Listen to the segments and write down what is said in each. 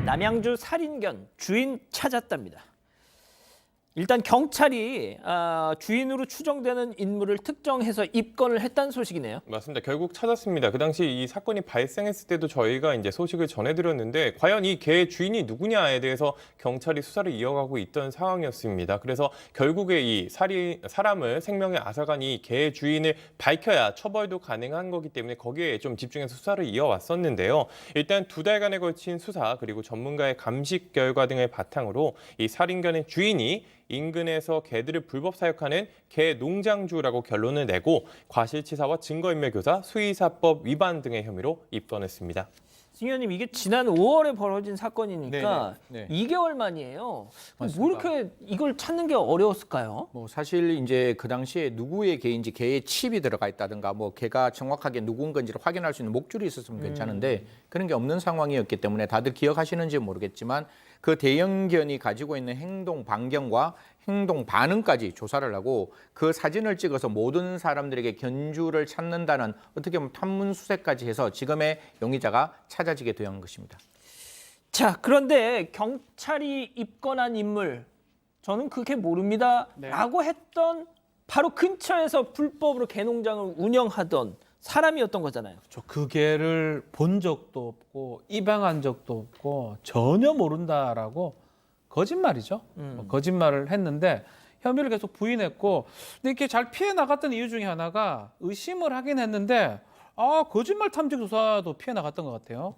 남양주 살인견 주인 찾았답니다. 일단 경찰이 주인으로 추정되는 인물을 특정해서 입건을 했다는 소식이네요. 맞습니다. 결국 찾았습니다. 그 당시 이 사건이 발생했을 때도 저희가 이제 소식을 전해드렸는데 과연 이 개의 주인이 누구냐에 대해서 경찰이 수사를 이어가고 있던 상황이었습니다. 그래서 결국에 이 사람을 생명에 앗아간 이 개의 주인을 밝혀야 처벌도 가능한 거기 때문에 거기에 좀 집중해서 수사를 이어왔었는데요. 일단 2달간에 걸친 수사 그리고 전문가의 감식 결과 등을 바탕으로 이 살인견의 주인이 인근에서 개들을 불법 사육하는 개 농장주라고 결론을 내고 과실치사와 증거인멸교사, 수의사법 위반 등의 혐의로 입건했습니다. 승 의원님, 이게 지난 5월에 벌어진 사건이니까 네네. 2개월 만이에요. 맞습니다. 뭐 이렇게 이걸 찾는 게 어려웠을까요? 뭐 사실 이제 그 당시에 누구의 개인지 개의 칩이 들어가 있다든가 뭐 개가 정확하게 누군 건지를 확인할 수 있는 목줄이 있었으면 괜찮은데 그런 게 없는 상황이었기 때문에 다들 기억하시는지 모르겠지만 그 대형견이 가지고 있는 행동 반경과 행동 반응까지 조사를 하고 그 사진을 찍어서 모든 사람들에게 견주를 찾는다는 어떻게 보면 탐문 수색까지 해서 지금의 용의자가 찾아지게 된 것입니다. 자, 그런데 경찰이 입건한 인물, 저는 그게 모릅니다 라고 했던 바로 근처에서 불법으로 개농장을 운영하던 사람이었던 거잖아요. 그 개를 본 적도 없고 입양한 적도 없고 전혀 모른다라고 거짓말이죠. 거짓말을 했는데 혐의를 계속 부인했고 근데 이렇게 잘 피해 나갔던 이유 중에 하나가 의심을 하긴 했는데 거짓말 탐지 조사도 피해 나갔던 것 같아요.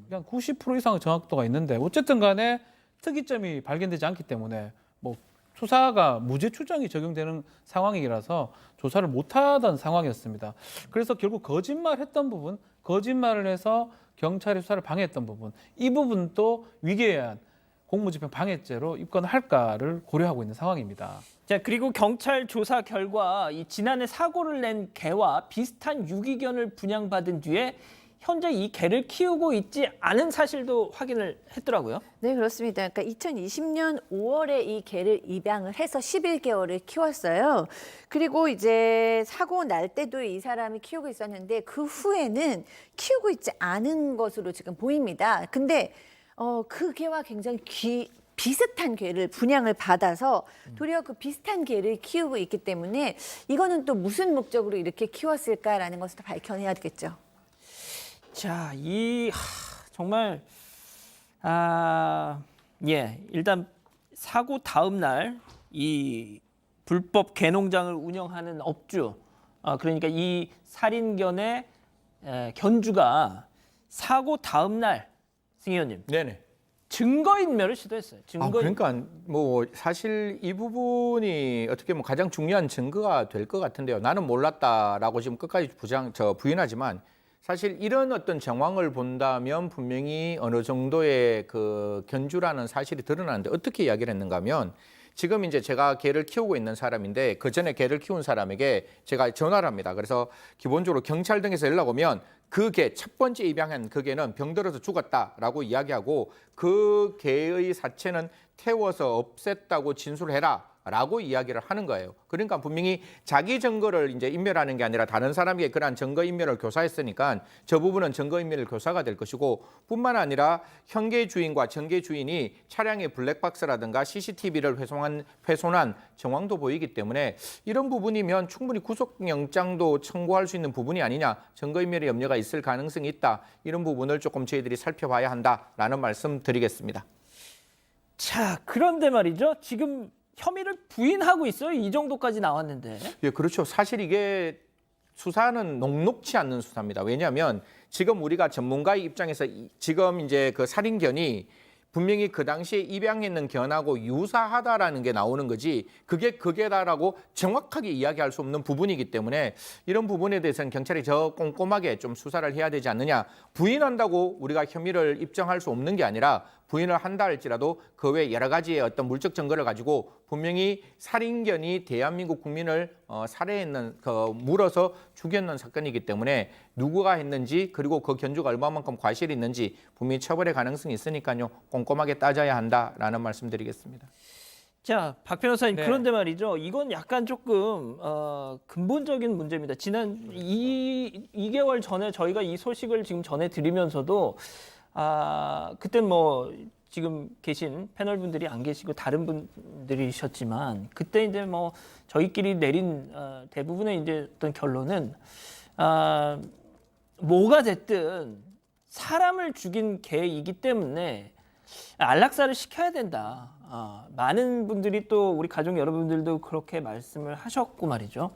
그냥 90% 이상의 정확도가 있는데 어쨌든 간에 특이점이 발견되지 않기 때문에 뭐 수사가 무죄 추정이 적용되는 상황이라서 조사를 못하던 상황이었습니다. 그래서 결국 거짓말했던 부분, 거짓말을 해서 경찰의 수사를 방해했던 부분, 이 부분도 위계에 의한 공무집행 방해죄로 입건할까를 고려하고 있는 상황입니다. 자, 그리고 경찰 조사 결과 이 지난해 사고를 낸 개와 비슷한 유기견을 분양받은 뒤에 현재 이 개를 키우고 있지 않은 사실도 확인을 했더라고요. 네, 그렇습니다. 그러니까 2020년 5월에 이 개를 입양을 해서 11개월을 키웠어요. 그리고 이제 사고 날 때도 이 사람이 키우고 있었는데 그 후에는 키우고 있지 않은 것으로 지금 보입니다. 근데 그 개와 굉장히 비슷한 개를 분양을 받아서 도리어 그 비슷한 개를 키우고 있기 때문에 이거는 또 무슨 목적으로 이렇게 키웠을까라는 것을 밝혀내야 되겠죠. 자, 정말 일단 사고 다음 날 이 불법 개농장을 운영하는 업주, 그러니까 이 살인견의 견주가 사고 다음 날, 승 의원님, 네네. 증거인멸을 시도했어요. 그러니까 뭐 사실 이 부분이 어떻게 보면 가장 중요한 증거가 될 것 같은데요. 나는 몰랐다라고 지금 끝까지 부인하지만 사실 이런 어떤 정황을 본다면 분명히 어느 정도의 그 견주라는 사실이 드러나는데 어떻게 이야기를 했는가 하면 지금 이제 제가 개를 키우고 있는 사람인데 그 전에 개를 키운 사람에게 제가 전화를 합니다. 그래서 기본적으로 경찰 등에서 연락 오면 그 개, 첫 번째 입양한 그 개는 병들어서 죽었다라고 이야기하고 그 개의 사체는 태워서 없앴다고 진술해라. 라고 이야기를 하는 거예요. 그러니까 분명히 자기 증거를 이제 인멸하는 게 아니라 다른 사람에게 그러한 증거 인멸을 교사했으니까 저 부분은 증거 인멸 교사가 될 것이고 뿐만 아니라 현계 주인과 전계 주인이 차량의 블랙박스라든가 CCTV를 훼손한 정황도 보이기 때문에 이런 부분이면 충분히 구속영장도 청구할 수 있는 부분이 아니냐, 증거 인멸의 염려가 있을 가능성이 있다. 이런 부분을 조금 저희들이 살펴봐야 한다라는 말씀 드리겠습니다. 자, 그런데 말이죠. 지금 혐의를 부인하고 있어요. 이 정도까지 나왔는데. 예, 그렇죠. 사실 이게 수사는 녹록치 않는 수사입니다. 왜냐하면 지금 우리가 전문가의 입장에서 지금 이제 그 살인견이 분명히 그 당시에 입양했는 견하고 유사하다라는 게 나오는 거지 그게 그게다라고 정확하게 이야기할 수 없는 부분이기 때문에 이런 부분에 대해서는 경찰이 더 꼼꼼하게 좀 수사를 해야 되지 않느냐. 부인한다고 우리가 혐의를 입증할 수 없는 게 아니라 부인을 한다 할지라도 그 외 여러 가지의 어떤 물적 증거를 가지고 분명히 살인견이 대한민국 국민을 살해했는 물어서 죽였는 사건이기 때문에 누구가 했는지 그리고 그 견주가 얼마만큼 과실이 있는지 분명히 처벌의 가능성이 있으니까요. 꼼꼼하게 따져야 한다라는 말씀드리겠습니다. 자, 박 변호사님, 네. 그런데 말이죠. 이건 약간 조금 근본적인 문제입니다. 지난 2개월 전에 저희가 이 소식을 지금 전해드리면서도 그때 뭐 지금 계신 패널 분들이 안 계시고 다른 분들이셨지만 그때 이제 뭐 저희끼리 내린 대부분의 이제 어떤 결론은 뭐가 됐든 사람을 죽인 개이기 때문에 안락사를 시켜야 된다. 많은 분들이 또 우리 가족 여러분들도 그렇게 말씀을 하셨고 말이죠.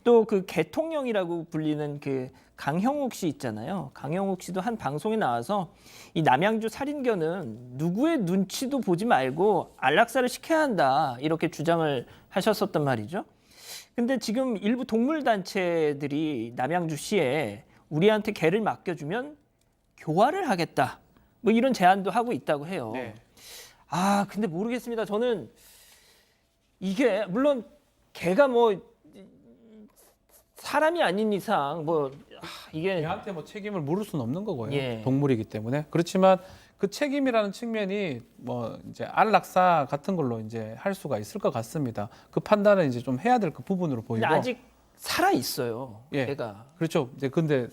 또 그 개통령이라고 불리는 그 강형욱 씨 있잖아요. 강형욱 씨도 한 방송에 나와서 이 남양주 살인견은 누구의 눈치도 보지 말고 안락사를 시켜야 한다. 이렇게 주장을 하셨었단 말이죠. 근데 지금 일부 동물 단체들이 남양주시에 우리한테 개를 맡겨주면 교화를 하겠다. 뭐 이런 제안도 하고 있다고 해요. 네. 근데 모르겠습니다. 저는 이게 물론 개가 뭐 사람이 아닌 이상 뭐 이게 걔한테 뭐 책임을 물을 수는 없는 거고요. 예. 동물이기 때문에. 그렇지만 그 책임이라는 측면이 뭐 이제 안락사 같은 걸로 이제 할 수가 있을 것 같습니다. 그 판단은 이제 좀 해야 될 그 부분으로 보이고. 근데 아직 살아 있어요. 예. 개가. 그렇죠. 이제 근데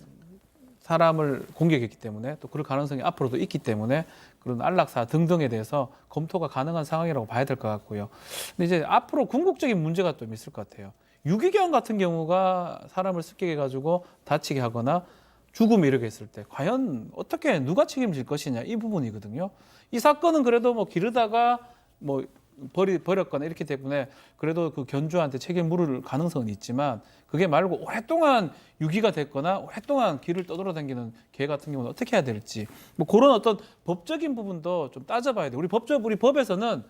사람을 공격했기 때문에 또 그럴 가능성이 앞으로도 있기 때문에 그런 안락사 등등에 대해서 검토가 가능한 상황이라고 봐야 될 것 같고요. 근데 이제 앞으로 궁극적인 문제가 좀 있을 것 같아요. 유기견 같은 경우가 사람을 습격해가지고 다치게 하거나 죽음이 이르게 했을 때 과연 어떻게 누가 책임질 것이냐 이 부분이거든요. 이 사건은 그래도 뭐 기르다가 뭐 버렸거나 이렇기 때문에 그래도 그 견주한테 책임 물을 가능성은 있지만 그게 말고 오랫동안 유기가 됐거나 오랫동안 길을 떠돌아다니는 개 같은 경우는 어떻게 해야 될지 뭐 그런 어떤 법적인 부분도 좀 따져봐야 돼요. 우리 법에서는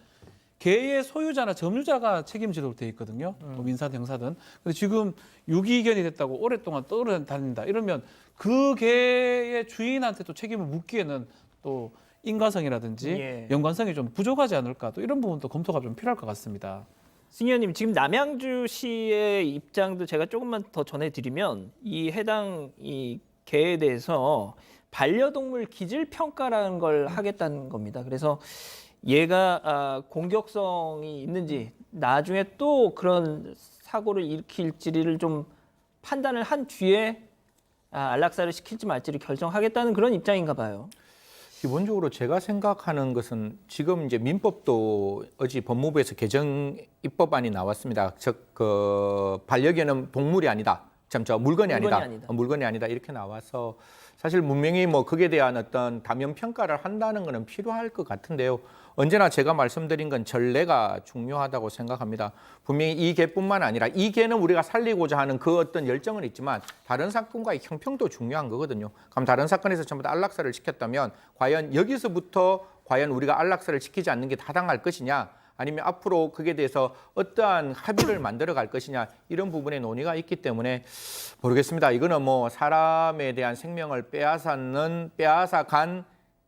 개의 소유자나 점유자가 책임지도록 돼 있거든요. 뭐 민사든 형사든. 근데 지금 유기견이 됐다고 오랫동안 떠돌아다닌다 이러면 그 개의 주인한테 또 책임을 묻기에는 또 인과성이라든지 예. 연관성이 좀 부족하지 않을까 또 이런 부분도 검토가 좀 필요할 것 같습니다. 승희 의원님 지금 남양주시의 입장도 제가 조금만 더 전해드리면 이 해당 이 개에 대해서 반려동물 기질 평가라는 걸 하겠다는 겁니다. 그래서 얘가 공격성이 있는지 나중에 또 그런 사고를 일으킬지를 좀 판단을 한 뒤에 안락사를 시킬지 말지를 결정하겠다는 그런 입장인가 봐요. 기본적으로 제가 생각하는 것은 지금 이제 민법도 어제 법무부에서 개정 입법안이 나왔습니다. 즉 그 반려견은 동물이 아니다. 물건이 아니다. 물건이 아니다. 이렇게 나와서 사실 분명히 뭐 그에 대한 어떤 다면 평가를 한다는 것은 필요할 것 같은데요. 언제나 제가 말씀드린 건 전례가 중요하다고 생각합니다. 분명히 이 개뿐만 아니라 이 개는 우리가 살리고자 하는 그 어떤 열정은 있지만 다른 사건과의 형평도 중요한 거거든요. 그럼 다른 사건에서 전부 다 안락사를 시켰다면 과연 여기서부터 과연 우리가 안락사를 시키지 않는 게 타당할 것이냐 아니면 앞으로 그에 대해서 어떠한 합의를 만들어 갈 것이냐 이런 부분에 논의가 있기 때문에 모르겠습니다. 이거는 뭐 사람에 대한 생명을 빼앗아간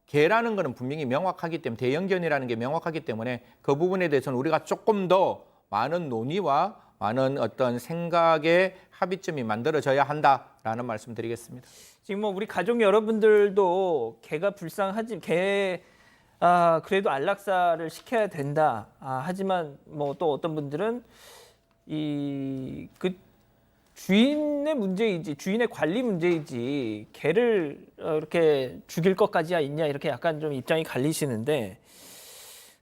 개라는 것은 분명히 명확하기 때문에 대형견이라는 게 명확하기 때문에 그 부분에 대해서는 우리가 조금 더 많은 논의와 많은 어떤 생각의 합의점이 만들어져야 한다라는 말씀드리겠습니다. 지금 뭐 우리 가족 여러분들도 개가 불쌍하지 그래도 안락사를 시켜야 된다. 하지만 뭐 또 어떤 분들은 그 주인의 문제이지 주인의 관리 문제이지 개를 이렇게 죽일 것까지야 있냐 이렇게 약간 좀 입장이 갈리시는데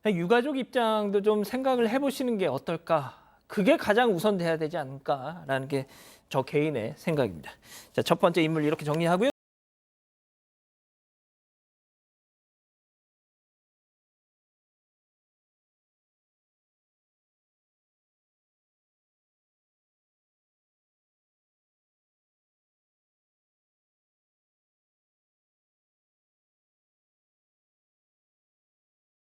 유가족 입장도 좀 생각을 해보시는 게 어떨까? 그게 가장 우선돼야 되지 않을까라는 게 저 개인의 생각입니다. 자, 첫 번째 인물 이렇게 정리하고요.